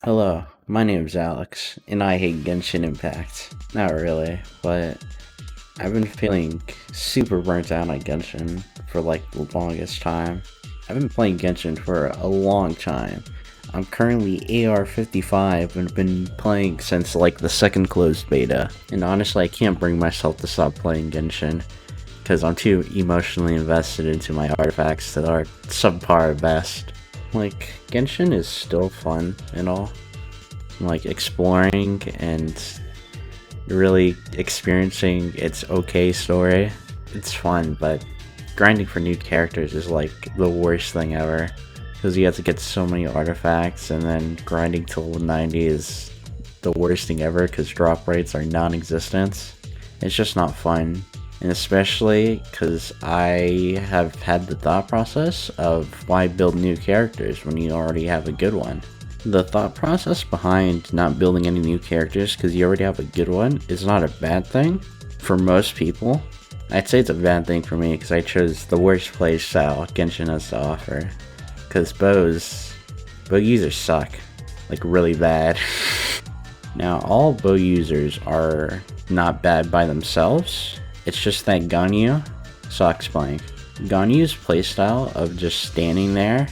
Hello, my name's Alex, and I hate Genshin Impact. Not really, but I've been feeling super burnt out on Genshin for like the longest time. I've been playing Genshin for a long time. I'm currently AR 55 and been playing since like the second closed beta. And honestly, I can't bring myself to stop playing Genshin because I'm too emotionally invested into my artifacts that are subpar at best. Like, Genshin is still fun and all, like exploring and really experiencing its okay story. It's fun, but grinding for new characters is like the worst thing ever. Because you have to get so many artifacts, and then grinding till 90 is the worst thing ever because drop rates are non-existent. It's just not fun. And especially because I have had the thought process of why build new characters when you already have a good one. The thought process behind not building any new characters because you already have a good one is not a bad thing for most people. I'd say it's a bad thing for me because I chose the worst playstyle Genshin has to offer. Because bow users suck. Like really bad. Now all bow users are not bad by themselves. It's just that Ganyu sucks playing. Ganyu's playstyle of just standing there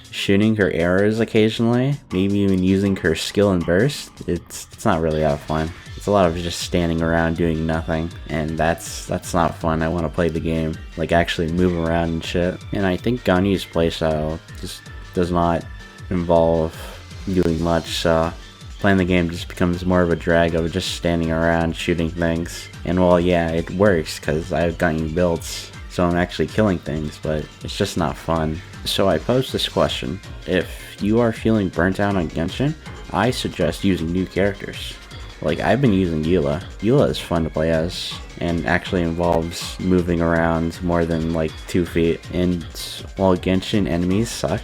shooting her arrows occasionally, maybe even using her skill and burst, it's not really that fun. It's a lot of just standing around doing nothing, and that's not fun. I want to play the game, like actually move around and shit. And I think Ganyu's playstyle just does not involve doing much, so playing the game just becomes more of a drag of just standing around shooting things. And well, yeah, it works because I've Ganyu builds, so I'm actually killing things, but it's just not fun. So I posed this question: if you are feeling burnt out on Genshin, I suggest using new characters. Like, I've been using Eula. Eula is fun to play as, and actually involves moving around more than like 2 feet. And while Genshin enemies suck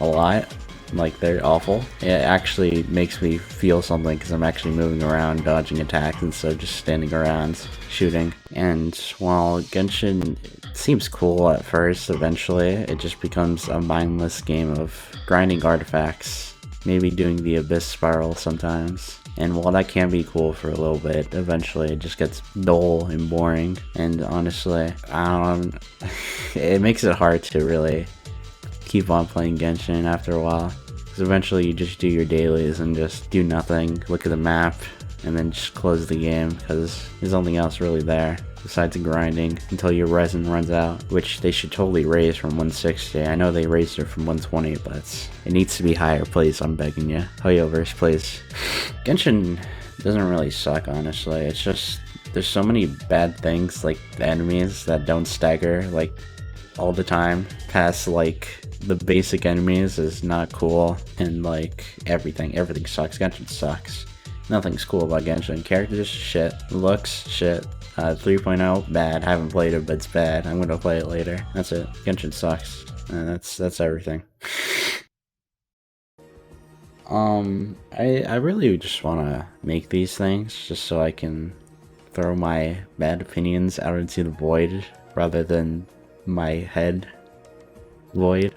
a lot, like they're awful, it actually makes me feel something because I'm actually moving around, dodging attacks instead of just standing around shooting. And while Genshin seems cool at first, eventually it just becomes a mindless game of grinding artifacts, maybe doing the abyss spiral sometimes. And while that can be cool for a little bit, eventually it just gets dull and boring. And honestly, it makes it hard to really keep on playing Genshin after a while, because eventually you just do your dailies and just do nothing, look at the map, and then just close the game because there's nothing else really there besides grinding until your resin runs out, which they should totally raise from 160. I know they raised it from 120, but it needs to be higher, please. I'm begging you. Hoyoverse, please. Genshin doesn't really suck, honestly. It's just there's so many bad things, like the enemies that don't stagger like all the time past like the basic enemies is not cool, and like everything sucks. Genshin sucks. Nothing's cool about Genshin. Characters shit, looks shit. 3.0 bad. Haven't played it, but it's bad. I'm gonna play it later. That's it. Genshin sucks. And that's everything. I really just wanna make these things just so I can throw my bad opinions out into the void rather than my head void.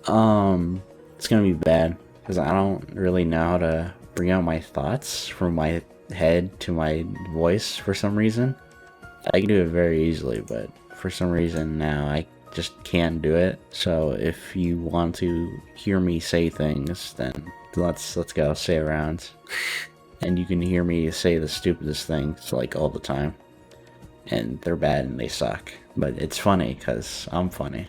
It's gonna be bad because I don't really know how to bring out my thoughts from my head to my voice for some reason. I can do it very easily, but for some reason now I just can't do it. So if you want to hear me say things, then let's go, say around. And you can hear me say the stupidest things like all the time. And they're bad and they suck. But it's funny because I'm funny.